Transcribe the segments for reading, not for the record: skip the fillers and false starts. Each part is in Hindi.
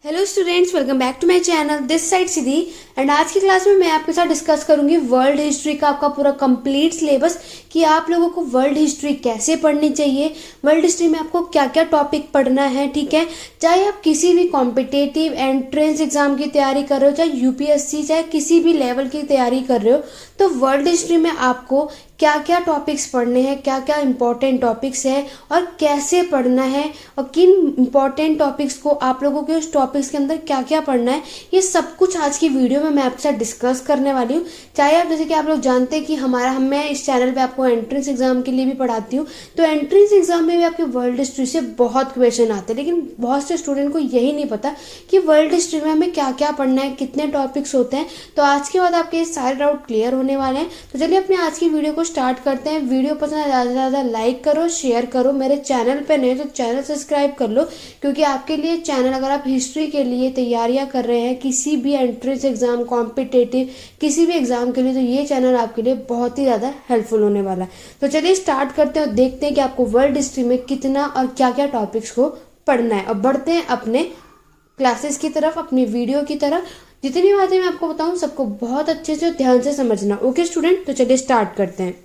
Hello students, welcome back to my channel. This side Siddhi and आज की क्लास में मैं आपके साथ डिस्कस करूंगी वर्ल्ड हिस्ट्री का आपका पूरा कंप्लीट सिलेबस कि आप लोगों को वर्ल्ड हिस्ट्री कैसे पढ़नी चाहिए, वर्ल्ड हिस्ट्री में आपको क्या क्या टॉपिक पढ़ना है। ठीक है, चाहे आप किसी भी कॉम्पिटेटिव एंट्रेंस एग्जाम की तैयारी कर रहे हो, चाहे यूपीएससी, चाहे किसी भी लेवल की तैयारी कर रहे हो, तो वर्ल्ड हिस्ट्री में आपको क्या क्या टॉपिक्स पढ़ने हैं, क्या क्या इंपॉर्टेंट टॉपिक्स है और कैसे पढ़ना है और किन इंपॉर्टेंट टॉपिक्स को आप लोगों के उस टॉपिक्स के अंदर क्या क्या पढ़ना है, ये सब कुछ आज की वीडियो में मैं आपके साथ डिस्कस करने वाली हूँ। चाहे आप जैसे कि आप लोग जानते हैं कि मैं इस चैनल पे आपको एंट्रेंस एग्जाम के लिए भी पढ़ाती हूँ, तो एंट्रेंस एग्जाम में भी आपके वर्ल्ड हिस्ट्री से बहुत क्वेश्चन आते हैं, लेकिन बहुत से स्टूडेंट को यही नहीं पता कि वर्ल्ड हिस्ट्री में हमें क्या क्या पढ़ना है, कितने टॉपिक्स होते हैं। तो आज के बाद आपके सारे डाउट क्लियर होने वाले हैं। तो चलिए अपने आज की वीडियो को स्टार्ट करते हैं। वीडियो पसंद है ज़्यादा से ज़्यादा लाइक करो, शेयर करो। मेरे चैनल पे नए तो चैनल सब्सक्राइब कर लो, क्योंकि आपके लिए चैनल, अगर आप हिस्ट्री के लिए तैयारियां कर रहे हैं, किसी भी एंट्रेंस एग्जाम, कॉम्पिटेटिव किसी भी एग्जाम के लिए, तो ये चैनल आपके लिए बहुत ही ज़्यादा हेल्पफुल होने वाला है। तो चलिए स्टार्ट करते हैं और देखते हैं कि आपको वर्ल्ड हिस्ट्री में कितना और क्या क्या टॉपिक्स को पढ़ना है। और बढ़ते हैं अपने क्लासेस की तरफ, अपनी वीडियो की तरफ। जितनी बातें मैं आपको बताऊं सबको बहुत अच्छे से ध्यान से समझना। ओके स्टूडेंट, तो चलिए स्टार्ट करते हैं।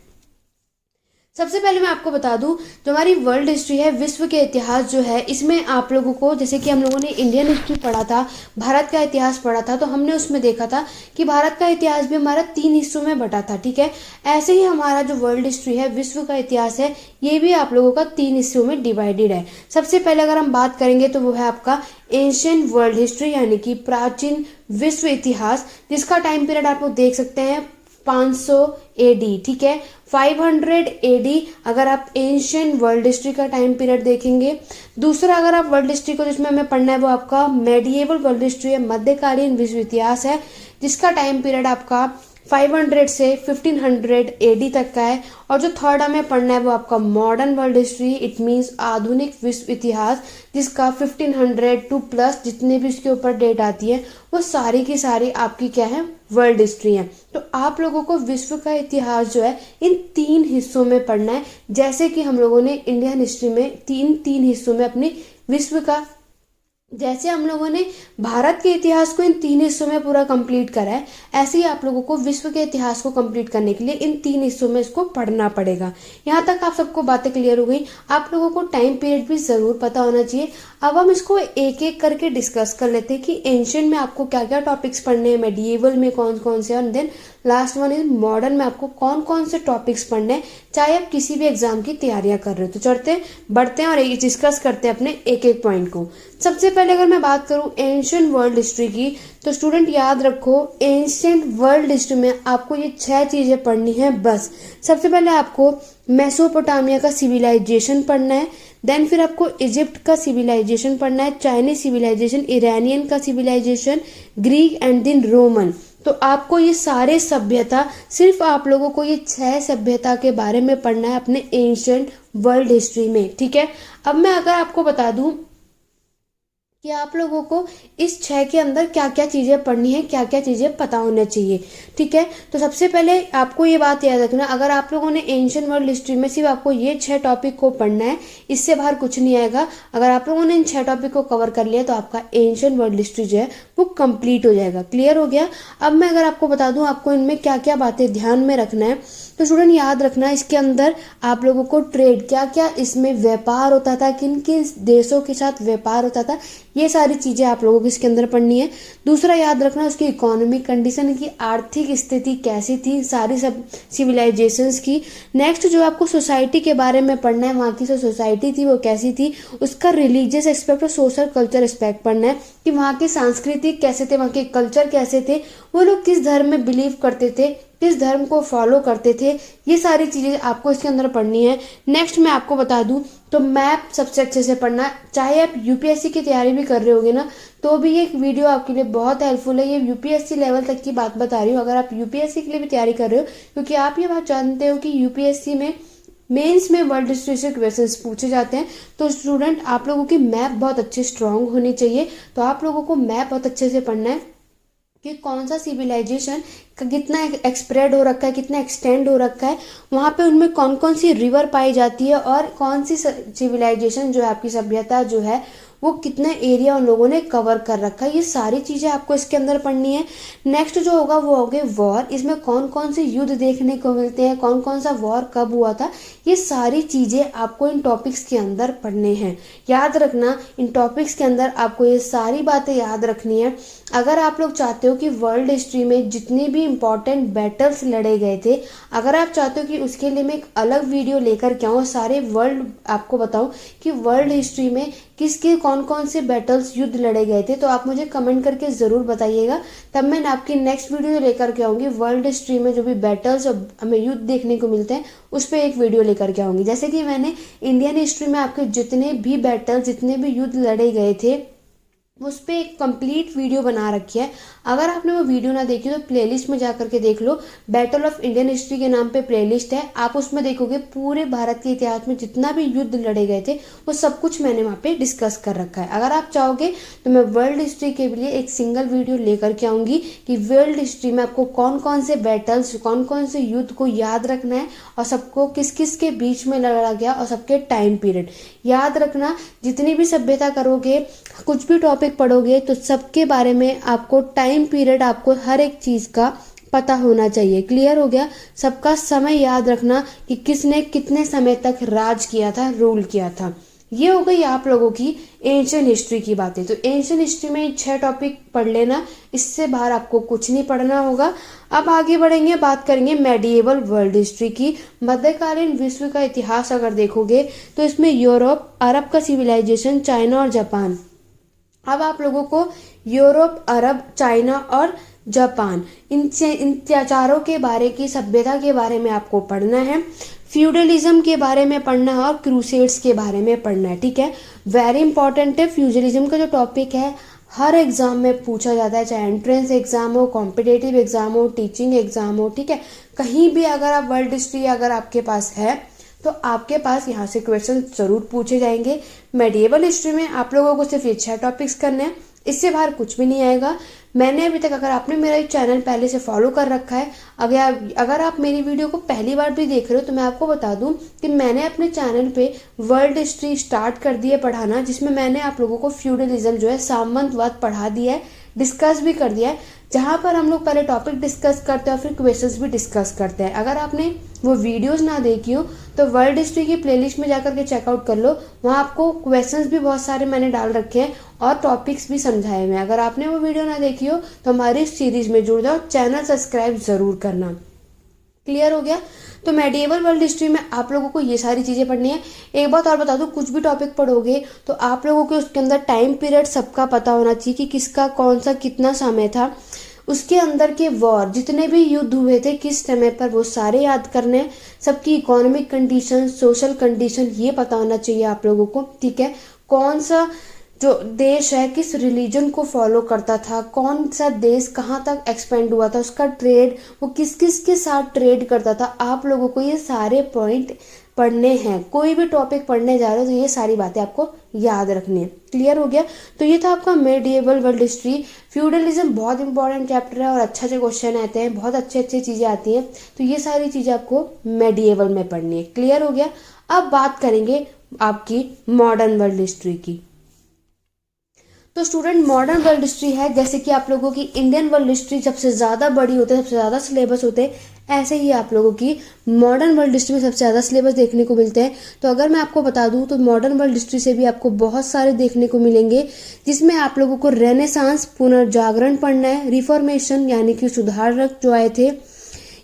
सबसे पहले मैं आपको बता दूं, जो हमारी वर्ल्ड हिस्ट्री है, विश्व के इतिहास जो है, इसमें आप लोगों को, जैसे कि हम लोगों ने इंडियन हिस्ट्री पढ़ा था, भारत का इतिहास पढ़ा था, तो हमने उसमें देखा था कि भारत का इतिहास भी हमारा 3 हिस्सों में बटा था। ठीक है, ऐसे ही हमारा जो वर्ल्ड हिस्ट्री है, विश्व का इतिहास है, ये भी आप लोगों का 3 हिस्सों में डिवाइडेड है। सबसे पहले अगर हम बात करेंगे तो वो है आपका एंशिएंट वर्ल्ड हिस्ट्री, यानी कि प्राचीन विश्व इतिहास, जिसका टाइम पीरियड आप लोग देख सकते हैं 500 एडी। ठीक है, 500 एडी अगर आप एंशिएंट वर्ल्ड हिस्ट्री का टाइम पीरियड देखेंगे। दूसरा, अगर आप वर्ल्ड हिस्ट्री को जिसमें हमें पढ़ना है वो आपका मेडिएवल वर्ल्ड हिस्ट्री है, मध्यकालीन विश्व इतिहास है, जिसका टाइम पीरियड आपका 500 से 1500 एडी तक का है। और जो थर्ड हमें पढ़ना है वो आपका modern world history, it means आधुनिक विश्व इतिहास, जिसका 1500 टू प्लस जितने भी उसके ऊपर डेट आती है वो सारी की सारी आपकी क्या है, वर्ल्ड हिस्ट्री है। तो आप लोगों को विश्व का इतिहास जो है इन 3 हिस्सों में पढ़ना है, जैसे कि हम लोगों ने इंडियन हिस्ट्री में तीन हिस्सों में अपनी विश्व का, जैसे हम लोगों ने भारत के इतिहास को इन 3 हिस्सों में पूरा कंप्लीट करा है, ऐसे ही आप लोगों को विश्व के इतिहास को कंप्लीट करने के लिए इन 3 हिस्सों में इसको पढ़ना पड़ेगा। यहाँ तक आप सबको बातें क्लियर हो गई। आप लोगों को टाइम पीरियड भी जरूर पता होना चाहिए। अब हम इसको एक एक करके डिस्कस कर लेते हैं कि एंशिएंट में आपको क्या क्या टॉपिक्स पढ़ने हैं, मेडिएवल में कौन कौन से, और then last one is modern में आपको कौन कौन से टॉपिक्स पढ़ने हैं, चाहे आप किसी भी एग्जाम की तैयारियां कर रहे हो। तो चढ़ते बढ़ते हैं और डिस्कस करते हैं अपने एक एक पॉइंट को। सबसे पहले अगर मैं बात करूं एंशिएंट वर्ल्ड हिस्ट्री की, तो स्टूडेंट याद रखो, एंशिएंट वर्ल्ड हिस्ट्री में आपको ये 6 चीजें पढ़नी है बस। सबसे पहले आपको मेसोपोटामिया का सिविलाइजेशन पढ़ना है, देन फिर आपको इजिप्ट का सिविलाइजेशन पढ़ना है, चाइनीज सिविलाइजेशन, इरानियन का civilization, Greek and then Roman. तो आपको ये सारे सभ्यता, सिर्फ आप लोगों को ये 6 सभ्यता के बारे में पढ़ना है अपने एंशिएंट वर्ल्ड हिस्ट्री में। ठीक है, अब मैं अगर आपको बता दूं कि आप लोगों को इस 6 के अंदर क्या क्या चीजें पढ़नी है, क्या क्या चीजें पता होना चाहिए। ठीक है, तो सबसे पहले आपको ये बात याद रखना, अगर आप लोगों ने एंशिएंट वर्ल्ड हिस्ट्री में सिर्फ आपको ये 6 टॉपिक को पढ़ना है, इससे बाहर कुछ नहीं आएगा। अगर आप लोगों ने इन 6 टॉपिक को कवर कर लिया तो आपका एंशिएंट वर्ल्ड हिस्ट्री जो है वो कंप्लीट हो जाएगा। क्लियर हो गया। अब मैं अगर आपको बता दूं आपको इनमें क्या क्या बातें ध्यान में रखना है, तो स्टूडेंट याद रखना, इसके अंदर आप लोगों को ट्रेड, क्या क्या इसमें व्यापार होता था, किन किन देशों के साथ व्यापार होता था, ये सारी चीजें आप लोगों को इसके अंदर पढ़नी है। दूसरा याद रखना उसकी इकोनॉमिक कंडीशन की, आर्थिक स्थिति कैसी थी सारी सब सिविलाइजेशंस की। नेक्स्ट जो आपको सोसाइटी के बारे में पढ़ना है, वहाँ की जो सोसाइटी थी वो कैसी थी, उसका रिलीजियस एस्पेक्ट और सोशल कल्चर एस्पेक्ट पढ़ना है कि वहाँ के सांस्कृतिक कैसे थे, वहाँ के कल्चर कैसे थे, वो लोग किस धर्म में बिलीव करते थे, किस धर्म को फॉलो करते थे, ये सारी चीजें आपको इसके अंदर पढ़नी है। नेक्स्ट मैं आपको बता दूं तो मैप सबसे अच्छे से पढ़ना, चाहे आप यूपीएससी की तैयारी भी कर रहे होगे ना, तो भी ये वीडियो आपके लिए बहुत हेल्पफुल है। ये यूपीएससी लेवल तक की बात बता रही हूँ, अगर आप यूपीएससी के लिए भी तैयारी कर रहे हो, क्योंकि आप ये बात जानते हो कि यूपीएससी में मेंस में वर्ल्ड हिस्ट्री से क्वेश्चंस पूछे जाते हैं। तो स्टूडेंट आप लोगों की मैप बहुत अच्छी स्ट्रांग होनी चाहिए। तो आप लोगों को मैप बहुत अच्छे से पढ़ना है कि कौन सा सिविलाइजेशन का कितना एक्सप्रेड हो रखा है, कितना एक्सटेंड हो रखा है, वहाँ पे उनमें कौन कौन सी रिवर पाई जाती है, और कौन सी सिविलाइजेशन जो है आपकी सभ्यता जो है वो कितना एरिया उन लोगों ने कवर कर रखा है, ये सारी चीज़ें आपको इसके अंदर पढ़नी है। नेक्स्ट जो होगा वो हो गए वॉर, इसमें कौन कौन से युद्ध देखने को मिलते हैं, कौन कौन सा वॉर कब हुआ था, ये सारी चीज़ें आपको इन टॉपिक्स के अंदर पढ़ने हैं। याद रखना, इन टॉपिक्स के अंदर आपको ये सारी बातें याद रखनी है। अगर आप लोग चाहते हो कि वर्ल्ड हिस्ट्री में जितने भी इम्पोर्टेंट बैटल्स लड़े गए थे, अगर आप चाहते हो कि उसके लिए मैं एक अलग वीडियो लेकर के आऊँ, सारे वर्ल्ड आपको बताऊँ कि वर्ल्ड हिस्ट्री में किसके कौन कौन से बैटल्स युद्ध लड़े गए थे, तो आप मुझे कमेंट करके ज़रूर बताइएगा। तब मैं आपकी नेक्स्ट वीडियो लेकर के आऊँगी, वर्ल्ड हिस्ट्री में जो भी बैटल्स और हमें युद्ध देखने को मिलते हैं उस पर एक वीडियो लेकर के आऊँगी। जैसे कि मैंने इंडियन हिस्ट्री में आपके जितने भी बैटल, जितने भी युद्ध लड़े गए थे उस पर एक कंप्लीट वीडियो बना रखी है। अगर आपने वो वीडियो ना देखी तो प्लेलिस्ट में जा करके देख लो, बैटल ऑफ इंडियन हिस्ट्री के नाम पे प्लेलिस्ट है, आप उसमें देखोगे पूरे भारत के इतिहास में जितना भी युद्ध लड़े गए थे वो सब कुछ मैंने वहाँ पे डिस्कस कर रखा है। अगर आप चाहोगे तो मैं वर्ल्ड हिस्ट्री के लिए एक सिंगल वीडियो लेकर के आऊँगी कि वर्ल्ड हिस्ट्री में आपको कौन कौन से बैटल्स, कौन कौन से युद्ध को याद रखना है और सबको किस किस के बीच में लड़ा गया और सबके टाइम पीरियड याद रखना। जितनी भी सभ्यता करोगे, कुछ भी टॉपिक पढ़ोगे तो सबके बारे में आपको टाइम पीरियड, आपको हर एक चीज़ का पता होना चाहिए। क्लियर हो गया? सबका समय याद रखना कि किसने कितने समय तक राज किया था, रूल किया था। ये हो गई आप लोगों की एंशियंट हिस्ट्री की बातें। तो एंशियंट हिस्ट्री में 6 टॉपिक पढ़ लेना, इससे बाहर आपको कुछ नहीं पढ़ना होगा। अब आगे बढ़ेंगे, बात करेंगे मेडिएवल वर्ल्ड हिस्ट्री की। मध्यकालीन विश्व का इतिहास अगर देखोगे तो इसमें यूरोप, अरब का सिविलाइजेशन, चाइना और जापान। अब आप लोगों को यूरोप, अरब, चाइना और जापान, इन चारों के बारे की सभ्यता के बारे में आपको पढ़ना है। फ्यूडलिज्म के बारे में पढ़ना है और क्रूसेड्स के बारे में पढ़ना है। ठीक है, वेरी इंपॉर्टेंट है। फ्यूडलिज्म का जो टॉपिक है हर एग्जाम में पूछा जाता है, चाहे एंट्रेंस एग्जाम हो, कॉम्पिटेटिव एग्जाम हो, टीचिंग एग्जाम हो। ठीक है, कहीं भी अगर आप वर्ल्ड हिस्ट्री अगर आपके पास है तो आपके पास यहाँ से क्वेश्चन जरूर पूछे जाएंगे। मेडिएवल हिस्ट्री में आप लोगों को सिर्फ ये 6 टॉपिक्स करने हैं, इससे बाहर कुछ भी नहीं आएगा। मैंने अभी तक, अगर आपने मेरा चैनल पहले से फॉलो कर रखा है, अगर आप मेरी वीडियो को पहली बार भी देख रहे हो तो मैं आपको बता दूं कि मैंने अपने चैनल पे वर्ल्ड हिस्ट्री स्टार्ट कर दी है पढ़ाना, जिसमें मैंने आप लोगों को फ्यूडलिज्म जो है, सामंतवाद पढ़ा दिया है, डिस्कस भी कर दिया है, जहाँ पर हम लोग पहले टॉपिक डिस्कस करते हैं और फिर क्वेश्चंस भी डिस्कस करते हैं। अगर आपने वो वीडियोस ना देखी हो तो वर्ल्ड हिस्ट्री की प्लेलिस्ट में जाकर के चेकआउट कर लो, वहाँ आपको क्वेश्चंस भी बहुत सारे मैंने डाल रखे हैं और टॉपिक्स भी समझाए हुए हैं। अगर आपने वो वीडियो ना देखी हो तो हमारी इस सीरीज में जुड़ जाओ, चैनल सब्सक्राइब जरूर करना। क्लियर हो गया? तो मेडिएवल वर्ल्ड हिस्ट्री में आप लोगों को ये सारी चीज़ें पढ़नी है। एक बात और बता दूं, कुछ भी टॉपिक पढ़ोगे तो आप लोगों को उसके अंदर टाइम पीरियड सबका पता होना चाहिए कि किसका कौन सा कितना समय था, उसके अंदर के वॉर, जितने भी युद्ध हुए थे किस समय पर, वो सारे याद करने हैं। सबकी इकोनॉमिक कंडीशन, सोशल कंडीशन ये पता होना चाहिए आप लोगों को। ठीक है, कौन सा जो देश है किस रिलीजन को फॉलो करता था, कौन सा देश कहाँ तक एक्सपेंड हुआ था, उसका ट्रेड, वो किस किस के साथ ट्रेड करता था, आप लोगों को ये सारे पॉइंट पढ़ने हैं। कोई भी टॉपिक पढ़ने जा रहे हो तो ये सारी बातें आपको याद रखनी है। क्लियर हो गया? तो ये था आपका मेडिएवल वर्ल्ड हिस्ट्री। फ्यूडलिज्म बहुत इंपॉर्टेंट चैप्टर है और अच्छे अच्छे क्वेश्चन आते हैं, बहुत अच्छे अच्छे चीज़ें आती हैं, तो ये सारी चीज़ें आपको मेडिएवल में पढ़नी है। क्लियर हो गया? अब बात करेंगे आपकी मॉडर्न वर्ल्ड हिस्ट्री की। तो स्टूडेंट, मॉडर्न वर्ल्ड हिस्ट्री है, जैसे कि आप लोगों की इंडियन वर्ल्ड हिस्ट्री सबसे ज़्यादा बड़ी होते हैं, सबसे ज़्यादा सिलेबस होते हैं, ऐसे ही आप लोगों की मॉडर्न वर्ल्ड हिस्ट्री में सबसे ज़्यादा सिलेबस देखने को मिलते हैं। तो अगर मैं आपको बता दूं तो मॉडर्न वर्ल्ड हिस्ट्री से भी आपको बहुत सारे देखने को मिलेंगे, जिसमें आप लोगों को रेनेसांस, पुनर्जागरण पढ़ना है, रिफॉर्मेशन यानी कि सुधारक जो आए थे,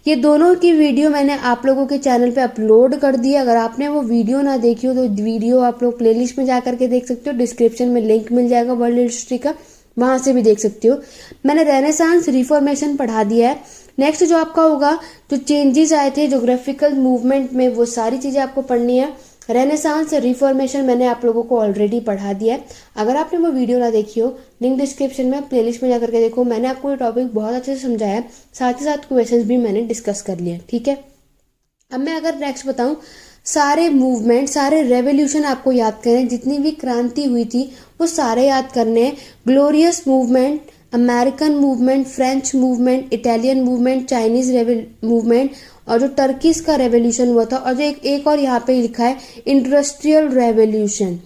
ये दोनों की वीडियो मैंने आप लोगों के चैनल पे अपलोड कर दी है। अगर आपने वो वीडियो ना देखी हो तो वीडियो आप लोग प्लेलिस्ट में जा करके देख सकते हो, डिस्क्रिप्शन में लिंक मिल जाएगा वर्ल्ड हिस्ट्री का, वहां से भी देख सकते हो। मैंने रेनेसांस, रिफॉर्मेशन पढ़ा दिया है। नेक्स्ट जो आपका होगा, जो चेंजेस आए थे जोग्राफिकल मूवमेंट में, वो सारी चीज़ें आपको पढ़नी है। रेनेसांस, रिफॉर्मेशन मैंने आप लोगों को ऑलरेडी पढ़ा दिया है। अगर आपने वो वीडियो ना देखी हो, लिंक डिस्क्रिप्शन में, प्लेलिस्ट में जाकर के देखो, मैंने आपको ये टॉपिक बहुत अच्छे से समझाया है, साथ ही साथ क्वेश्चंस भी मैंने डिस्कस कर लिए। ठीक है, अब मैं अगर नेक्स्ट बताऊं, सारे मूवमेंट, सारे रेवोल्यूशन आपको याद करने, जितनी भी क्रांति हुई थी वो सारे याद करने हैं। Glorious movement, American movement, French movement, Italian movement, Chinese movement, और जो टर्किश का रेवोल्यूशन हुआ था, और जो एक और यहाँ पे लिखा है इंडस्ट्रियल रेवोल्यूशन।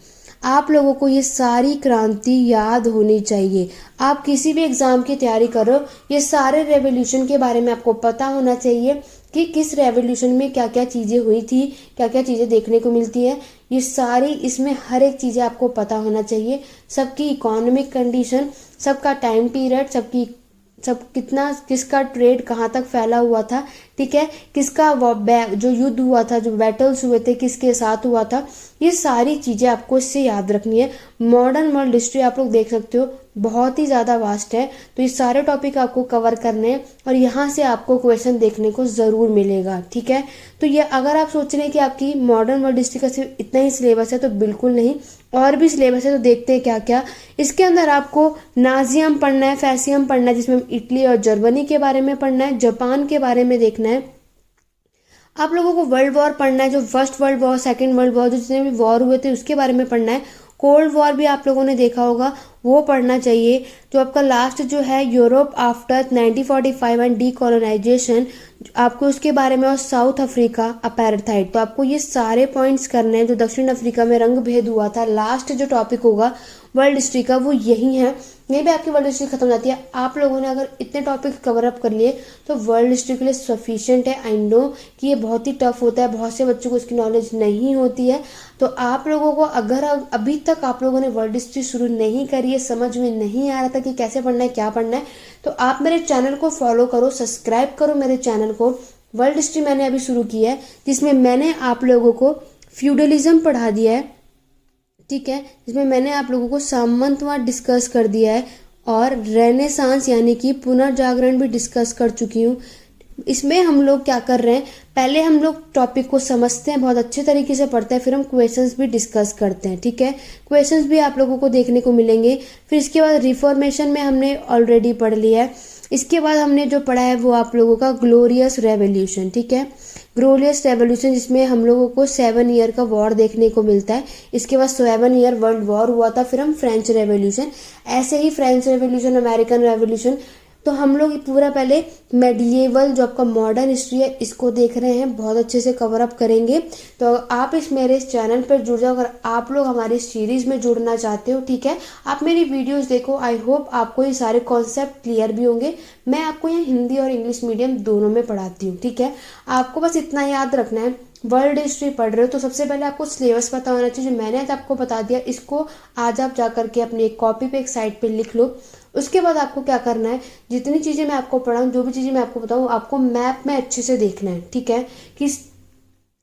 आप लोगों को ये सारी क्रांति याद होनी चाहिए। आप किसी भी एग्जाम की तैयारी करो, ये सारे रेवोल्यूशन के बारे में आपको पता होना चाहिए कि किस रेवोल्यूशन में क्या क्या चीज़ें हुई थी, क्या क्या चीज़ें देखने को मिलती है। ये सारी, इसमें हर एक चीज़ें आपको पता होना चाहिए। सबकी इकोनॉमिक कंडीशन, सबका टाइम पीरियड, सब कितना, किसका ट्रेड कहाँ तक फैला हुआ था, ठीक है, किसका जो युद्ध हुआ था, जो बैटल्स हुए थे, किसके साथ हुआ था, ये सारी चीज़ें आपको इससे याद रखनी है। मॉडर्न वर्ल्ड हिस्ट्री आप लोग देख सकते हो बहुत ही ज़्यादा वास्ट है, तो ये सारे टॉपिक आपको कवर करने हैं और यहाँ से आपको क्वेश्चन देखने को ज़रूर मिलेगा, ठीक है। तो ये अगर आप सोच रहे हैं कि आपकी मॉडर्न वर्ल्ड हिस्ट्री का सिर्फ इतना ही सिलेबस है, तो बिल्कुल नहीं, और भी सिलेबस है। तो देखते हैं क्या क्या इसके अंदर आपको नाजियम पढ़ना है, फैसियम पढ़ना है, जिसमें इटली और जर्मनी के बारे में पढ़ना है, जापान के बारे में देखना है। आप लोगों को वर्ल्ड वॉर पढ़ना है, जो first world war, second world war, जो जितने भी वॉर हुए थे उसके बारे में पढ़ना है। कोल्ड वॉर भी आप लोगों ने देखा होगा, वो पढ़ना चाहिए। जो आपका लास्ट जो है यूरोप आफ्टर 1945 एंड डीकोलोनाइजेशन, आपको उसके बारे में, और साउथ अफ्रीका अपेर्थाइड, तो आपको ये सारे पॉइंट्स करने हैं। जो दक्षिण अफ्रीका में रंग भेद हुआ था, लास्ट जो टॉपिक होगा वर्ल्ड हिस्ट्री का वो यही है। यहीं पे आपकी वर्ल्ड हिस्ट्री खत्म हो जाती है। आप लोगों ने अगर इतने टॉपिक कवर अप कर लिए तो वर्ल्ड हिस्ट्री के लिए सफिशिएंट है। आई नो कि ये बहुत ही टफ होता है, बहुत से बच्चों को इसकी नॉलेज नहीं होती है। तो आप लोगों को, अगर अभी तक आप लोगों ने वर्ल्ड हिस्ट्री शुरू नहीं करी है, समझ में नहीं आ रहा था कि कैसे पढ़ना है, क्या पढ़ना है, तो आप मेरे चैनल को फॉलो करो, सब्सक्राइब करो मेरे चैनल को। वर्ल्ड हिस्ट्री मैंने अभी शुरू की है, जिसमें मैंने आप लोगों को फ्यूडलिज्म पढ़ा दिया है, ठीक है, जिसमें मैंने आप लोगों को सामंतवाद डिस्कस कर दिया है और रेनेसांस यानी कि पुनर्जागरण भी डिस्कस कर चुकी हूँ। इसमें हम लोग क्या कर रहे हैं, पहले हम लोग टॉपिक को समझते हैं, बहुत अच्छे तरीके से पढ़ते हैं, फिर हम क्वेश्चंस भी डिस्कस करते हैं, ठीक है। क्वेश्चंस भी आप लोगों को देखने को मिलेंगे। फिर इसके बाद रिफॉर्मेशन में हमने ऑलरेडी पढ़ लिया है। इसके बाद हमने जो पढ़ा है वो आप लोगों का ग्लोरियस रेवोल्यूशन, ठीक है, ग्लोरियस रेवोल्यूशन, जिसमें हम लोगों को 7 ईयर का वॉर देखने को मिलता है। इसके बाद 7 ईयर वर्ल्ड वॉर हुआ था, फिर हम फ्रेंच रेवोल्यूशन, ऐसे ही फ्रेंच रेवोल्यूशन, अमेरिकन रेवोल्यूशन। तो हम लोग पूरा पहले मेडिएवल जो आपका मॉडर्न हिस्ट्री है इसको देख रहे हैं, बहुत अच्छे से कवर अप करेंगे। तो आप मेरे इस चैनल पर जुड़ जाओ अगर आप लोग हमारी सीरीज में जुड़ना चाहते हो, ठीक है। आप मेरी वीडियोस देखो, आई होप आपको ये सारे कॉन्सेप्ट क्लियर भी होंगे। मैं आपको यहाँ हिंदी और इंग्लिश मीडियम दोनों में पढ़ाती हूँ, ठीक है। आपको बस इतना याद रखना है, वर्ल्ड हिस्ट्री पढ़ रहे हो तो सबसे पहले आपको सिलेबस पता होना चाहिए। जो मैंने आज आपको बता दिया, इसको आज आप जा करके अपनी एक कॉपी पे, एक साइड पे लिख लो। उसके बाद आपको क्या करना है, जितनी चीज़ें मैं आपको पढ़ाऊँ, जो भी चीज़ें मैं आपको बताऊँ, आपको मैप में अच्छे से देखना है, ठीक है, कि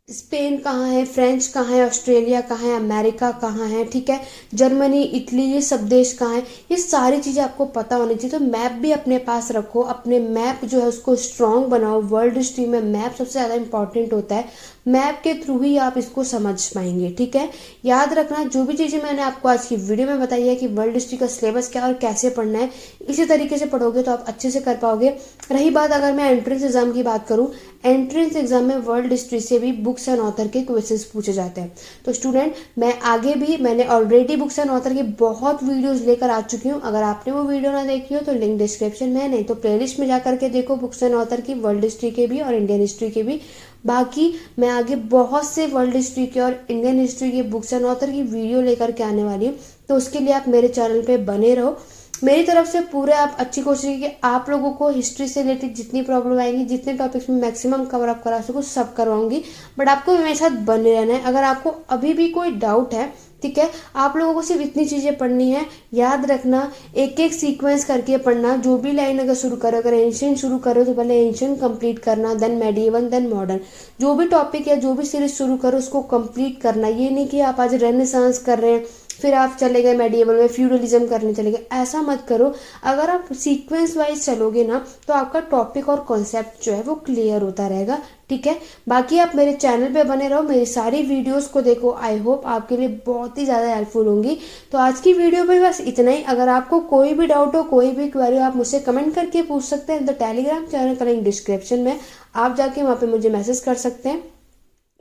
स्पेन कहाँ है, फ्रेंच कहाँ है, ऑस्ट्रेलिया कहाँ है, अमेरिका कहाँ है, ठीक है, जर्मनी, इटली, ये सब देश कहाँ है, ये सारी चीज़ें आपको पता होनी चाहिए। तो मैप भी अपने पास रखो, अपने मैप जो है उसको स्ट्रॉन्ग बनाओ। वर्ल्ड हिस्ट्री में मैप सबसे ज़्यादा इंपॉर्टेंट होता है, मैप के थ्रू ही आप इसको समझ पाएंगे, ठीक है। याद रखना, जो भी चीज़ें मैंने आपको आज की वीडियो में बताई है कि वर्ल्ड हिस्ट्री का सिलेबस क्या और कैसे पढ़ना है, इसी तरीके से पढ़ोगे तो आप अच्छे से कर पाओगे। रही बात अगर मैं एंट्रेंस एग्जाम की बात करूँ, एंट्रेंस एग्जाम में वर्ल्ड हिस्ट्री से भी बुक्स एंड ऑथर के क्वेश्चंस पूछे जाते हैं। तो स्टूडेंट, मैंने ऑलरेडी बुक्स एंड ऑथर की बहुत वीडियोस लेकर आ चुकी हूँ। अगर आपने वो वीडियो ना देखी हो तो लिंक डिस्क्रिप्शन में है, नहीं तो प्लेलिस्ट में जा करके देखो, बुक्स एंड ऑथर की, वर्ल्ड हिस्ट्री के भी और इंडियन हिस्ट्री के भी। बाकी मैं आगे बहुत से वर्ल्ड हिस्ट्री के और इंडियन हिस्ट्री के बुक्स एंड ऑथर की वीडियो लेकर के आने वाली हूँ, तो उसके लिए आप मेरे चैनल पे बने रहो। मेरी तरफ से पूरे आप अच्छी कोशिश की कि आप लोगों को हिस्ट्री से रिलेटेड जितनी प्रॉब्लम आएंगी, जितने टॉपिक्स में मैक्सिमम कवर अप करा सकूँ, सब करवाऊंगी। बट आपको मेरे साथ बने रहना है। अगर आपको अभी भी कोई डाउट है, ठीक है, आप लोगों को सिर्फ इतनी चीज़ें पढ़नी है। याद रखना, एक एक सीक्वेंस करके पढ़ना। जो भी लाइन अगर शुरू करो, अगर एंशिएंट शुरू करो तो पहले एंशिएंट कंप्लीट करना, देन मेडिएवल, देन मॉडर्न। जो भी टॉपिक या जो भी सीरीज शुरू करो उसको कंप्लीट करना। ये नहीं कि आप आज रेनेसांस कर रहे हैं फिर आप चले गए मेडिएवल में फ्यूडलिज्म करने चले गए, ऐसा मत करो। अगर आप सीक्वेंस वाइज चलोगे ना तो आपका टॉपिक और कॉन्सेप्ट जो है वो क्लियर होता रहेगा, ठीक है। बाकी आप मेरे चैनल पे बने रहो, मेरी सारी वीडियोस को देखो, आई होप आपके लिए बहुत ही ज़्यादा हेल्पफुल होंगी। तो आज की वीडियो पे बस इतना ही। अगर आपको कोई भी डाउट हो, कोई भी क्वेरी हो, आप मुझसे कमेंट करके पूछ सकते हैं। तो टेलीग्राम चैनल का लिंक डिस्क्रिप्शन में, आप जाके वहाँ पे मुझे मैसेज कर सकते हैं।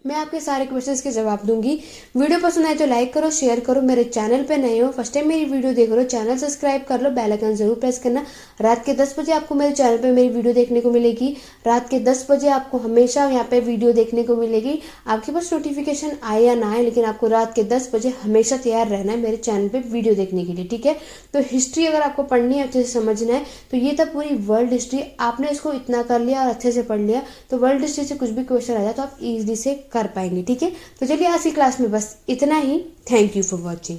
मैं आपके सारे क्वेश्चंस के जवाब दूंगी। वीडियो पसंद आए तो लाइक करो, शेयर करो। मेरे चैनल पे नए हो, फर्स्ट टाइम मेरी वीडियो देख रहे हो, चैनल सब्सक्राइब कर लो, बेल आइकन जरूर प्रेस करना। रात के 10 बजे आपको मेरे चैनल पे मेरी वीडियो देखने को मिलेगी। रात के 10 बजे आपको हमेशा यहाँ पे वीडियो देखने को मिलेगी। आपके पास नोटिफिकेशन आए या ना आए, लेकिन आपको रात के 10 बजे हमेशा तैयार रहना है मेरे चैनल पे वीडियो देखने के लिए, ठीक है। तो हिस्ट्री अगर आपको पढ़नी है, अच्छे से समझना है, तो ये था पूरी वर्ल्ड हिस्ट्री। आपने इसको इतना कर लिया और अच्छे से पढ़ लिया तो वर्ल्ड हिस्ट्री से कुछ भी क्वेश्चन आ जाए तो आप इजीली से कर पाएंगे, ठीक है। तो चलिए आज की क्लास में बस इतना ही। Thank you for watching.